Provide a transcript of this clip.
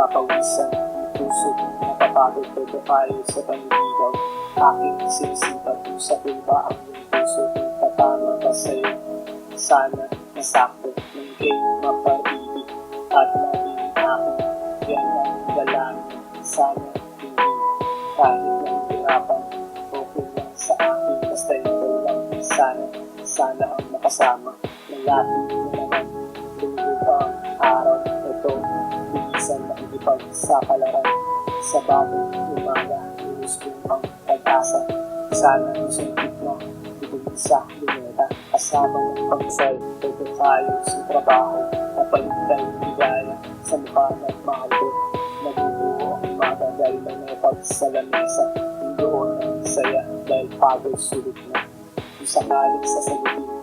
napapawisan, puso napapagod pwede tayo sa paniligaw. Aking sinisipat kung sa ba ang iyong puso, kung tatama ba sa'yo. Sana nasakto ng kayo mapaibig at maging akin. Yan ang dalangin, sana hindi. Kahit nahihirapan, okay lang sa akin. Basta ikaw lang, sana ang makasama. Malapit na naman, linggo ang araw. Ito, bilisan na ilipag sa palaran. Sa bagong umaga, inis ko ang pag-asa. Sana isungkit mo, ibig sa luneta. Kasama ng pagsay, pwede tayo sa trabaho. Napalintay ng ligaya sa mukha ng mahal ko. Nagubuo ang umaga dahil may napag sa lamesa. Doon ang saya dahil pagod sulit na. Kung sakaling sasagutin